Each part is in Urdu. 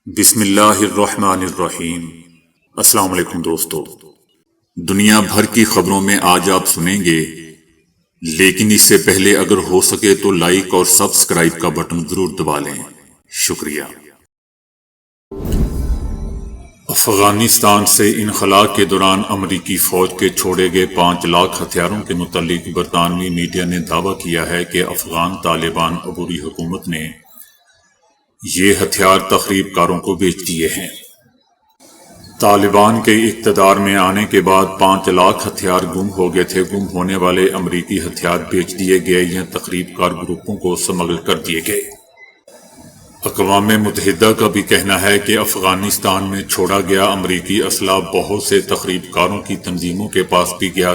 بسم اللہ الرحمن الرحیم۔ السلام علیکم دوستو، دنیا بھر کی خبروں میں آج آپ سنیں گے، لیکن اس سے پہلے اگر ہو سکے تو لائک اور سبسکرائب کا بٹن ضرور دبا لیں۔ شکریہ۔ افغانستان سے انخلا کے دوران امریکی فوج کے چھوڑے گئے 5 لاکھ ہتھیاروں کے متعلق برطانوی میڈیا نے دعویٰ کیا ہے کہ افغان طالبان عبوری حکومت نے یہ ہتھیار تخریب کاروں کو بیچ دیے ہیں۔ طالبان کے اقتدار میں آنے کے بعد 5 لاکھ ہتھیار گم ہو گئے تھے۔ گم ہونے والے امریکی ہتھیار بیچ دیے گئے یا تخریب کار گروپوں کو سمگل کر دیے گئے۔ اقوام متحدہ کا بھی کہنا ہے کہ افغانستان میں چھوڑا گیا امریکی اسلحہ بہت سے تخریب کاروں کی تنظیموں کے پاس بھی گیا۔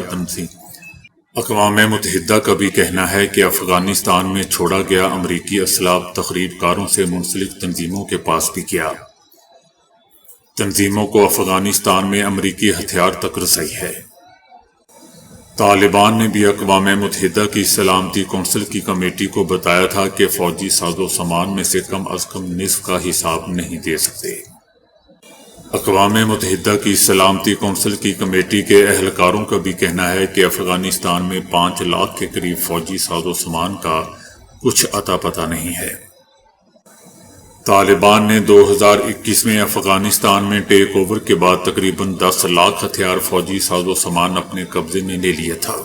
اقوام متحدہ کا بھی کہنا ہے کہ افغانستان میں چھوڑا گیا امریکی اسلحہ تخریب کاروں سے منسلک تنظیموں کے پاس بھی گیا۔ تنظیموں کو افغانستان میں امریکی ہتھیار تک رسائی ہے۔ طالبان نے بھی اقوام متحدہ کی سلامتی کونسل کی کمیٹی کو بتایا تھا کہ فوجی ساز و سامان میں سے کم از کم نصف کا حساب نہیں دے سکتے۔ اقوام متحدہ کی سلامتی کونسل کی کمیٹی کے اہلکاروں کا بھی کہنا ہے کہ افغانستان میں 5 لاکھ کے قریب فوجی ساز و سامان کا کچھ اتا پتہ نہیں ہے۔ طالبان نے 2021 میں افغانستان میں ٹیک اوور کے بعد تقریباً 10 لاکھ ہتھیار فوجی ساز و سامان اپنے قبضے میں لے لیا تھا،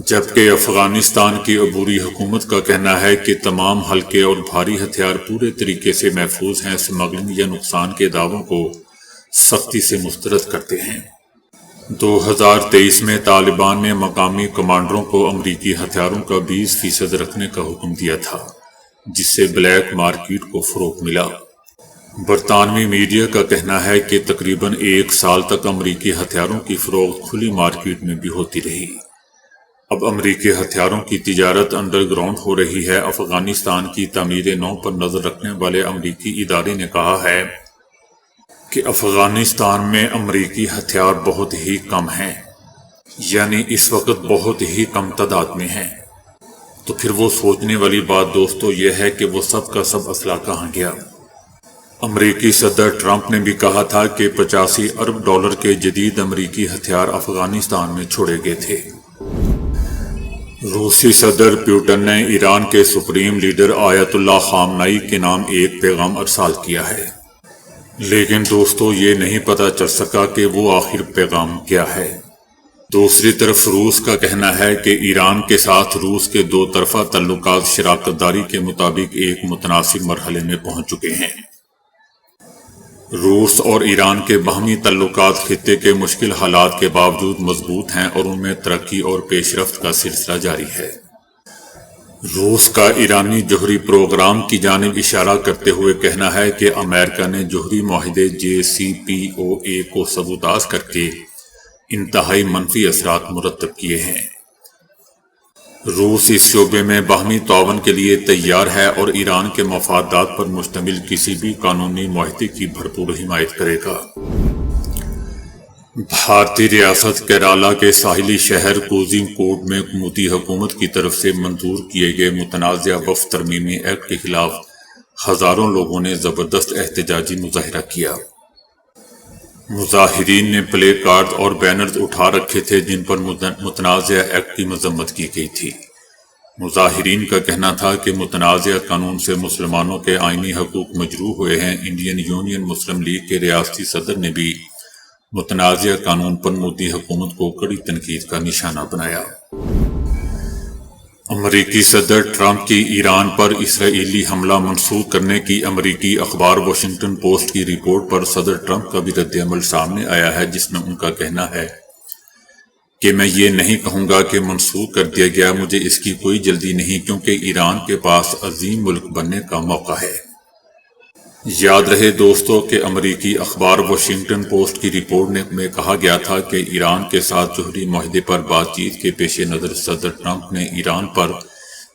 جبکہ افغانستان کی عبوری حکومت کا کہنا ہے کہ تمام ہلکے اور بھاری ہتھیار پورے طریقے سے محفوظ ہیں۔ اسمگلنگ یا نقصان کے دعووں کو سختی سے مسترد کرتے ہیں۔ 2023 میں طالبان نے مقامی کمانڈروں کو امریکی ہتھیاروں کا 20% رکھنے کا حکم دیا تھا، جس سے بلیک مارکیٹ کو فروغ ملا۔ برطانوی میڈیا کا کہنا ہے کہ تقریباً 1 سال تک امریکی ہتھیاروں کی فروخت کھلی مارکیٹ میں بھی ہوتی رہی۔ اب امریکی ہتھیاروں کی تجارت انڈر گراؤنڈ ہو رہی ہے۔ افغانستان کی تعمیر نو پر نظر رکھنے والے امریکی ادارے نے کہا ہے کہ افغانستان میں امریکی ہتھیار بہت ہی کم ہیں، یعنی اس وقت بہت ہی کم تعداد میں ہیں۔ تو پھر وہ سوچنے والی بات دوستو یہ ہے کہ وہ سب کا سب اسلحہ کہاں گیا؟ امریکی صدر ٹرمپ نے بھی کہا تھا کہ $85 ارب کے جدید امریکی ہتھیار افغانستان میں چھوڑے گئے تھے۔ روسی صدر پیوٹن نے ایران کے سپریم لیڈر آیت اللہ خامنئی کے نام ایک پیغام ارسال کیا ہے، لیکن دوستو یہ نہیں پتہ چل سکا کہ وہ آخر پیغام کیا ہے۔ دوسری طرف روس کا کہنا ہے کہ ایران کے ساتھ روس کے 2 طرفہ تعلقات شراکت داری کے مطابق ایک متناسب مرحلے میں پہنچ چکے ہیں۔ روس اور ایران کے باہمی تعلقات خطے کے مشکل حالات کے باوجود مضبوط ہیں اور ان میں ترقی اور پیش رفت کا سلسلہ جاری ہے۔ روس کا ایرانی جوہری پروگرام کی جانب اشارہ کرتے ہوئے کہنا ہے کہ امریکہ نے جوہری معاہدے JCPOA کو سبوتاژ کر کے انتہائی منفی اثرات مرتب کیے ہیں۔ روس اس شعبے میں باہمی تعاون کے لیے تیار ہے اور ایران کے مفادات پر مشتمل کسی بھی قانونی معاہدے کی بھرپور حمایت کرے گا۔ بھارتی ریاست کیرالہ کے ساحلی شہر کوزیم کوڈ میں حکومتی حکومت کی طرف سے منظور کیے گئے متنازع وقف ترمیمی ایکٹ کے خلاف ہزاروں لوگوں نے زبردست احتجاجی مظاہرہ کیا۔ مظاہرین نے پلے کارڈ اور بینرز اٹھا رکھے تھے جن پر متنازع ایکٹ کی مذمت کی گئی تھی۔ مظاہرین کا کہنا تھا کہ متنازع قانون سے مسلمانوں کے آئینی حقوق مجروح ہوئے ہیں۔ انڈین یونین مسلم لیگ کے ریاستی صدر نے بھی متنازع قانون پر مودی حکومت کو کڑی تنقید کا نشانہ بنایا۔ امریکی صدر ٹرمپ کی ایران پر اسرائیلی حملہ منسوخ کرنے کی امریکی اخبار واشنگٹن پوسٹ کی رپورٹ پر صدر ٹرمپ کا بھی رد عمل سامنے آیا ہے، جس میں ان کا کہنا ہے کہ میں یہ نہیں کہوں گا کہ منسوخ کر دیا گیا، مجھے اس کی کوئی جلدی نہیں کیونکہ ایران کے پاس عظیم ملک بننے کا موقع ہے۔ یاد رہے دوستو کہ امریکی اخبار واشنگٹن پوسٹ کی رپورٹ میں کہا گیا تھا کہ ایران کے ساتھ جوہری معاہدے پر بات چیت کے پیش نظر صدر ٹرمپ نے ایران پر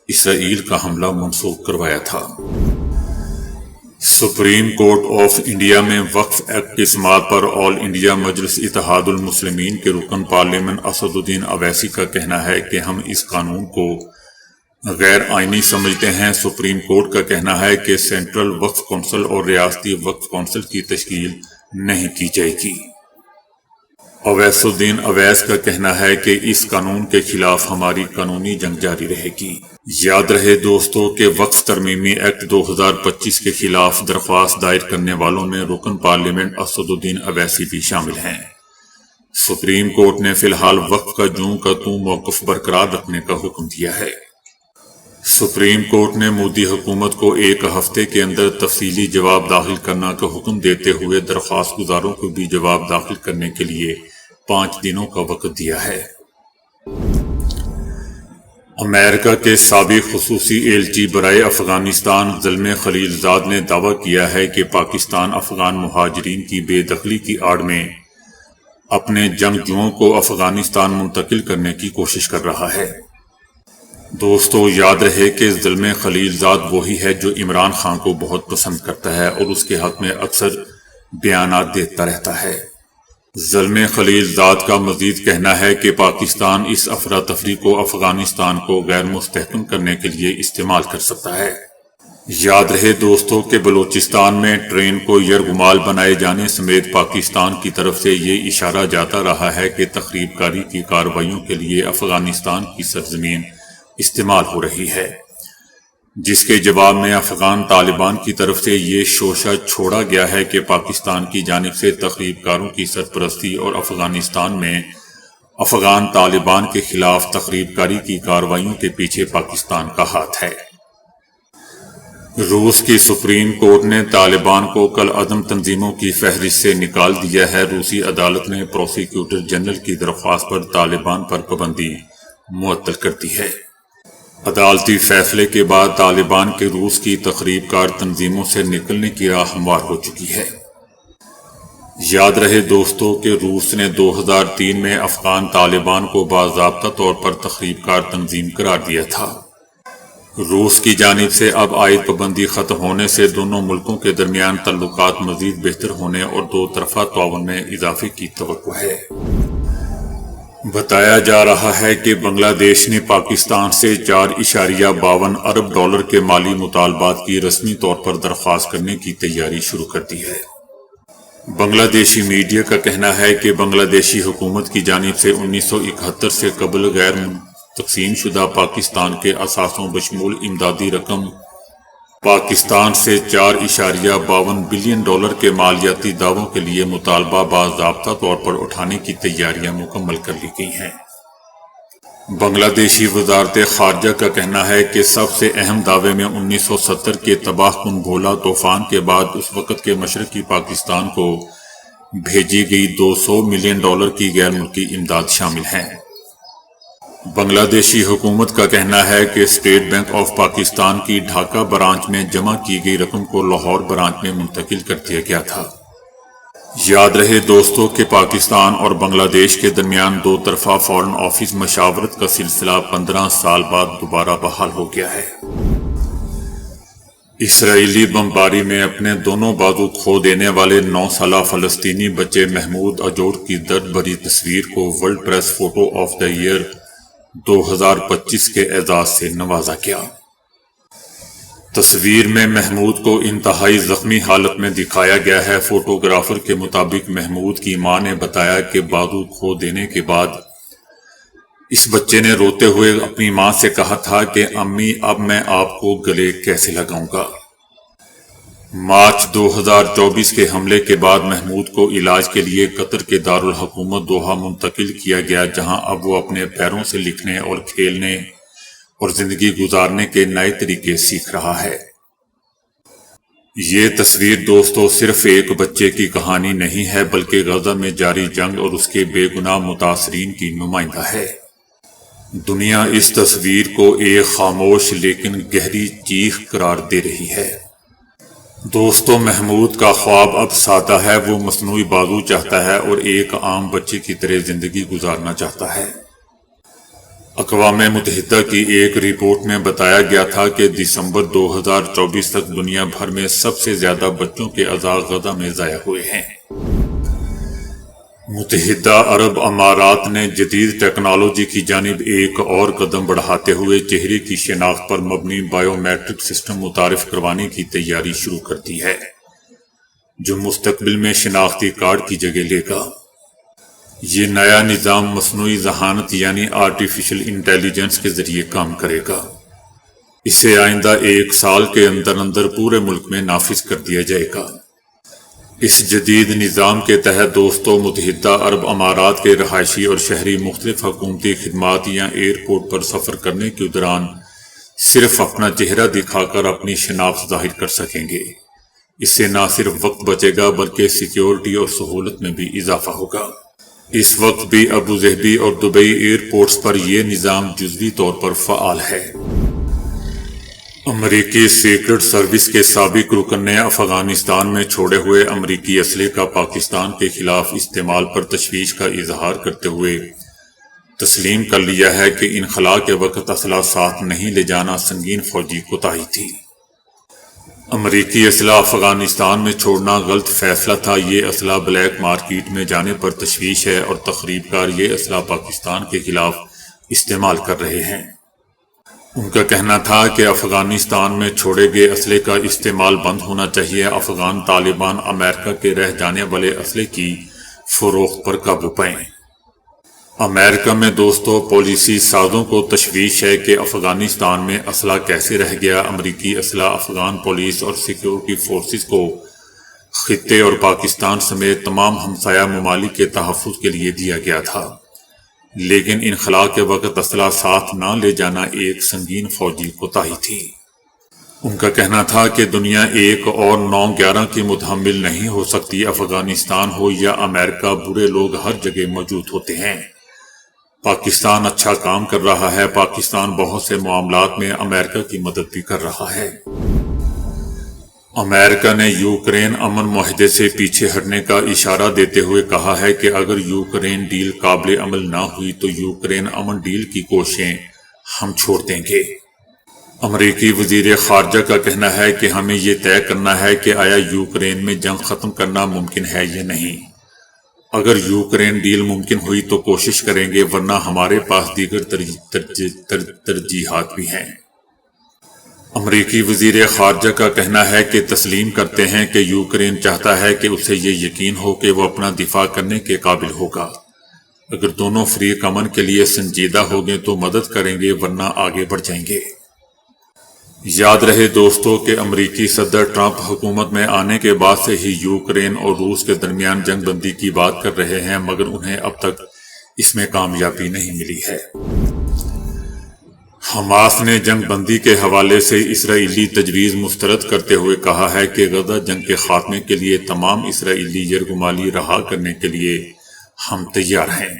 اسرائیل کا حملہ منسوخ کروایا تھا۔ سپریم کورٹ آف انڈیا میں وقف ایکٹ کی سماعت پر آل انڈیا مجلس اتحاد المسلمین کے رکن پارلیمنٹ اسد الدین اویسی کا کہنا ہے کہ ہم اس قانون کو غیر آئینی سمجھتے ہیں۔ سپریم کورٹ کا کہنا ہے کہ سینٹرل وقف کونسل اور ریاستی وقف کونسل کی تشکیل نہیں کی جائے گی۔ اویس الدین اویس کا کہنا ہے کہ اس قانون کے خلاف ہماری قانونی جنگ جاری رہے گی۔ یاد رہے دوستو کہ وقف ترمیمی ایکٹ 2025 کے خلاف درخواست دائر کرنے والوں میں رکن پارلیمنٹ اسد الدین اویسی بھی شامل ہیں۔ سپریم کورٹ نے فی الحال وقف کا جوں کا توں موقف برقرار رکھنے کا حکم دیا ہے۔ سپریم کورٹ نے مودی حکومت کو 1 ہفتے کے اندر تفصیلی جواب داخل کرنے کا حکم دیتے ہوئے درخواست گزاروں کو بھی جواب داخل کرنے کے لیے 5 دنوں کا وقت دیا ہے۔ امریکہ کے سابق خصوصی ایلچی برائے افغانستان زلمے خلیلزاد نے دعویٰ کیا ہے کہ پاکستان افغان مہاجرین کی بے دخلی کی آڑ میں اپنے جنگجوؤں کو افغانستان منتقل کرنے کی کوشش کر رہا ہے۔ دوستو یاد رہے کہ زلمے خلیلزاد وہی ہے جو عمران خان کو بہت پسند کرتا ہے اور اس کے حق میں اکثر بیانات دیتا رہتا ہے۔ زلمے خلیلزاد کا مزید کہنا ہے کہ پاکستان اس افراتفری کو افغانستان کو غیر مستحکم کرنے کے لیے استعمال کر سکتا ہے۔ یاد رہے دوستو کہ بلوچستان میں ٹرین کو یرغمال بنائے جانے سمیت پاکستان کی طرف سے یہ اشارہ جاتا رہا ہے کہ تخریب کاری کی کارروائیوں کے لیے افغانستان کی سرزمین استعمال ہو رہی ہے، جس کے جواب میں افغان طالبان کی طرف سے یہ شوشہ چھوڑا گیا ہے کہ پاکستان کی جانب سے تخریب کاروں کی سرپرستی اور افغانستان میں افغان طالبان کے خلاف تخریب کاری کی کارروائیوں کے پیچھے پاکستان کا ہاتھ ہے۔ روس کی سپریم کورٹ نے طالبان کو کل عدم تنظیموں کی فہرست سے نکال دیا ہے۔ روسی عدالت نے پروسیکیوٹر جنرل کی درخواست پر طالبان پر پابندی معطل کر دی ہے۔ عدالتی فیصلے کے بعد طالبان کے روس کی تخریب کار تنظیموں سے نکلنے کی راہ ہموار ہو چکی ہے۔ یاد رہے دوستو کہ روس نے 2003 میں افغان طالبان کو باضابطہ طور پر تخریب کار تنظیم قرار دیا تھا۔ روس کی جانب سے اب عائد پابندی ختم ہونے سے دونوں ملکوں کے درمیان تعلقات مزید بہتر ہونے اور 2 طرفہ تعاون میں اضافے کی توقع ہے۔ بتایا جا رہا ہے کہ بنگلہ دیش نے پاکستان سے 4.52 ارب ڈالر کے مالی مطالبات کی رسمی طور پر درخواست کرنے کی تیاری شروع کر دی ہے۔ بنگلہ دیشی میڈیا کا کہنا ہے کہ بنگلہ دیشی حکومت کی جانب سے 1971 سے قبل غیر تقسیم شدہ پاکستان کے اثاثوں بشمول امدادی رقم پاکستان سے 4.52 بلین ڈالر کے مالیاتی دعووں کے لیے مطالبہ باضابطہ طور پر اٹھانے کی تیاریاں مکمل کر لی گئی ہیں۔ بنگلہ دیشی وزارت خارجہ کا کہنا ہے کہ سب سے اہم دعوے میں 1970 کے تباہ کن بھولا طوفان کے بعد اس وقت کے مشرقی پاکستان کو بھیجی گئی 200 ملین ڈالر کی غیر ملکی امداد شامل ہیں۔ بنگلہ دیشی حکومت کا کہنا ہے کہ اسٹیٹ بینک آف پاکستان کی ڈھاکہ برانچ میں جمع کی گئی رقم کو لاہور برانچ میں منتقل کر دیا گیا تھا۔ یاد رہے دوستو کہ پاکستان اور بنگلہ دیش کے درمیان 2 طرفہ فارن آفس مشاورت کا سلسلہ 15 سال بعد دوبارہ بحال ہو گیا ہے۔ اسرائیلی بمباری میں اپنے دونوں بازو کھو دینے والے 9 سالہ فلسطینی بچے محمود اجور کی درد بھری تصویر کو world press photo of the year 2025 کے اعزاز سے نوازا گیا۔ تصویر میں محمود کو انتہائی زخمی حالت میں دکھایا گیا ہے۔ فوٹوگرافر کے مطابق محمود کی ماں نے بتایا کہ بازو کھو دینے کے بعد اس بچے نے روتے ہوئے اپنی ماں سے کہا تھا کہ امی اب میں آپ کو گلے کیسے لگاؤں گا۔ مارچ 2024 کے حملے کے بعد محمود کو علاج کے لیے قطر کے دارالحکومت دوحہ منتقل کیا گیا، جہاں اب وہ اپنے پیروں سے لکھنے اور کھیلنے اور زندگی گزارنے کے نئے طریقے سیکھ رہا ہے۔ یہ تصویر دوستو صرف ایک بچے کی کہانی نہیں ہے بلکہ غزہ میں جاری جنگ اور اس کے بے گناہ متاثرین کی نمائندہ ہے۔ دنیا اس تصویر کو ایک خاموش لیکن گہری چیخ قرار دے رہی ہے۔ دوستو محمود کا خواب اب سادہ ہے، وہ مصنوعی بازو چاہتا ہے اور ایک عام بچے کی طرح زندگی گزارنا چاہتا ہے۔ اقوام متحدہ کی ایک رپورٹ میں بتایا گیا تھا کہ دسمبر 2024 تک دنیا بھر میں سب سے زیادہ بچوں کے اعضاء غزہ میں ضائع ہوئے ہیں۔ متحدہ عرب امارات نے جدید ٹیکنالوجی کی جانب ایک اور قدم بڑھاتے ہوئے چہرے کی شناخت پر مبنی بائیو میٹرک سسٹم متعارف کروانے کی تیاری شروع کر دی ہے، جو مستقبل میں شناختی کارڈ کی جگہ لے گا۔ یہ نیا نظام مصنوعی ذہانت یعنی آرٹیفیشل انٹیلیجنس کے ذریعے کام کرے گا۔ اسے آئندہ 1 سال کے اندر پورے ملک میں نافذ کر دیا جائے گا۔ اس جدید نظام کے تحت دوستوں، متحدہ عرب امارات کے رہائشی اور شہری مختلف حکومتی خدمات یا ایئرپورٹ پر سفر کرنے کے دوران صرف اپنا چہرہ دکھا کر اپنی شناخت ظاہر کر سکیں گے۔ اس سے نہ صرف وقت بچے گا بلکہ سیکیورٹی اور سہولت میں بھی اضافہ ہوگا۔ اس وقت بھی ابوظہبی اور دبئی ایئرپورٹس پر یہ نظام جزوی طور پر فعال ہے۔ امریکی سیکرٹ سروس کے سابق رکن نے افغانستان میں چھوڑے ہوئے امریکی اسلحے کا پاکستان کے خلاف استعمال پر تشویش کا اظہار کرتے ہوئے تسلیم کر لیا ہے کہ انخلاء کے وقت اسلحہ ساتھ نہیں لے جانا سنگین فوجی کوتاہی تھی۔ امریکی اسلحہ افغانستان میں چھوڑنا غلط فیصلہ تھا۔ یہ اسلحہ بلیک مارکیٹ میں جانے پر تشویش ہے اور تخریب کار یہ اسلحہ پاکستان کے خلاف استعمال کر رہے ہیں۔ ان کا کہنا تھا کہ افغانستان میں چھوڑے گئے اسلحے کا استعمال بند ہونا چاہیے۔ افغان طالبان امریکہ کے رہ جانے والے اسلحے کی فروخت پر قابو پائیں۔ امریکہ میں دوستوں، پالیسی سازوں کو تشویش ہے کہ افغانستان میں اسلحہ کیسے رہ گیا۔ امریکی اسلحہ افغان پولیس اور سیکیورٹی فورسز کو خطے اور پاکستان سمیت تمام ہمسایہ ممالک کے تحفظ کے لیے دیا گیا تھا، لیکن انخلاء کے وقت اسلحہ ساتھ نہ لے جانا ایک سنگین فوجی کوتاہی تھی۔ ان کا کہنا تھا کہ دنیا ایک اور 9/11 کی متحمل نہیں ہو سکتی۔ افغانستان ہو یا امریکہ، برے لوگ ہر جگہ موجود ہوتے ہیں۔ پاکستان اچھا کام کر رہا ہے۔ پاکستان بہت سے معاملات میں امریکہ کی مدد بھی کر رہا ہے۔ امریکہ نے یوکرین امن معاہدے سے پیچھے ہٹنے کا اشارہ دیتے ہوئے کہا ہے کہ اگر یوکرین ڈیل قابل عمل نہ ہوئی تو یوکرین امن ڈیل کی کوششیں ہم چھوڑ دیں گے۔ امریکی وزیر خارجہ کا کہنا ہے کہ ہمیں یہ طے کرنا ہے کہ آیا یوکرین میں جنگ ختم کرنا ممکن ہے یا نہیں۔ اگر یوکرین ڈیل ممکن ہوئی تو کوشش کریں گے، ورنہ ہمارے پاس دیگر ترجیحات بھی ہیں۔ امریکی وزیر خارجہ کا کہنا ہے کہ تسلیم کرتے ہیں کہ یوکرین چاہتا ہے کہ اسے یہ یقین ہو کہ وہ اپنا دفاع کرنے کے قابل ہوگا۔ اگر دونوں فریق امن کے لیے سنجیدہ ہوں گے تو مدد کریں گے، ورنہ آگے بڑھ جائیں گے۔ یاد رہے دوستو کہ امریکی صدر ٹرمپ حکومت میں آنے کے بعد سے ہی یوکرین اور روس کے درمیان جنگ بندی کی بات کر رہے ہیں، مگر انہیں اب تک اس میں کامیابی نہیں ملی ہے۔ حماس نے جنگ بندی کے حوالے سے اسرائیلی تجویز مسترد کرتے ہوئے کہا ہے کہ غزہ جنگ کے خاتمے کے لیے تمام اسرائیلی یرغمالی رہا کرنے کے لیے ہم تیار ہیں،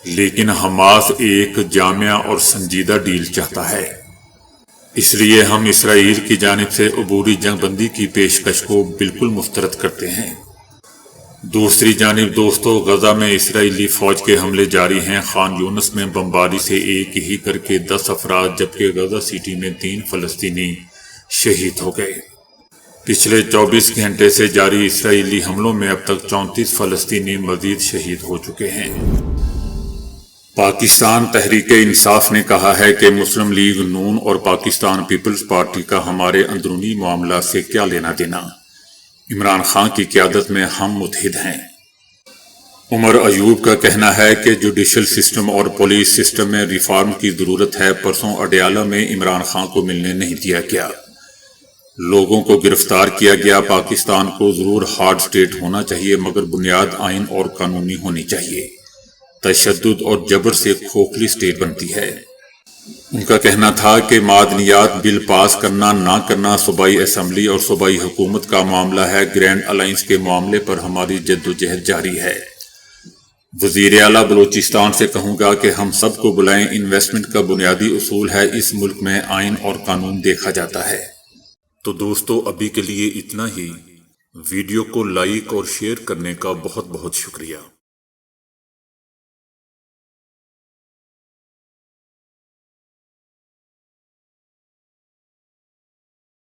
لیکن حماس ایک جامع اور سنجیدہ ڈیل چاہتا ہے۔ اس لیے ہم اسرائیل کی جانب سے عبوری جنگ بندی کی پیشکش کو بالکل مسترد کرتے ہیں۔ دوسری جانب دوستو، غزہ میں اسرائیلی فوج کے حملے جاری ہیں۔ خان یونس میں بمباری سے ایک ہی کر کے 10 افراد جبکہ غزہ سٹی میں 3 فلسطینی شہید ہو گئے۔ پچھلے 24 گھنٹے سے جاری اسرائیلی حملوں میں اب تک 34 فلسطینی مزید شہید ہو چکے ہیں۔ پاکستان تحریک انصاف نے کہا ہے کہ مسلم لیگ نون اور پاکستان پیپلز پارٹی کا ہمارے اندرونی معاملات سے کیا لینا دینا۔ عمران خان کی قیادت میں ہم متحد ہیں۔ عمر ایوب کا کہنا ہے کہ جوڈیشل سسٹم اور پولیس سسٹم میں ریفارم کی ضرورت ہے۔ پرسوں اڈیالہ میں عمران خان کو ملنے نہیں دیا گیا، لوگوں کو گرفتار کیا گیا۔ پاکستان کو ضرور ہارڈ سٹیٹ ہونا چاہیے، مگر بنیاد آئین اور قانونی ہونی چاہیے۔ تشدد اور جبر سے کھوکھلی سٹیٹ بنتی ہے۔ ان کا کہنا تھا کہ معدنیات بل پاس کرنا نہ کرنا صوبائی اسمبلی اور صوبائی حکومت کا معاملہ ہے۔ گرینڈ الائنس کے معاملے پر ہماری جدوجہد جاری ہے۔ وزیر اعلیٰ بلوچستان سے کہوں گا کہ ہم سب کو بلائیں۔ انویسٹمنٹ کا بنیادی اصول ہے، اس ملک میں آئین اور قانون دیکھا جاتا ہے۔ تو دوستو ابھی کے لیے اتنا ہی۔ ویڈیو کو لائک اور شیئر کرنے کا بہت بہت شکریہ۔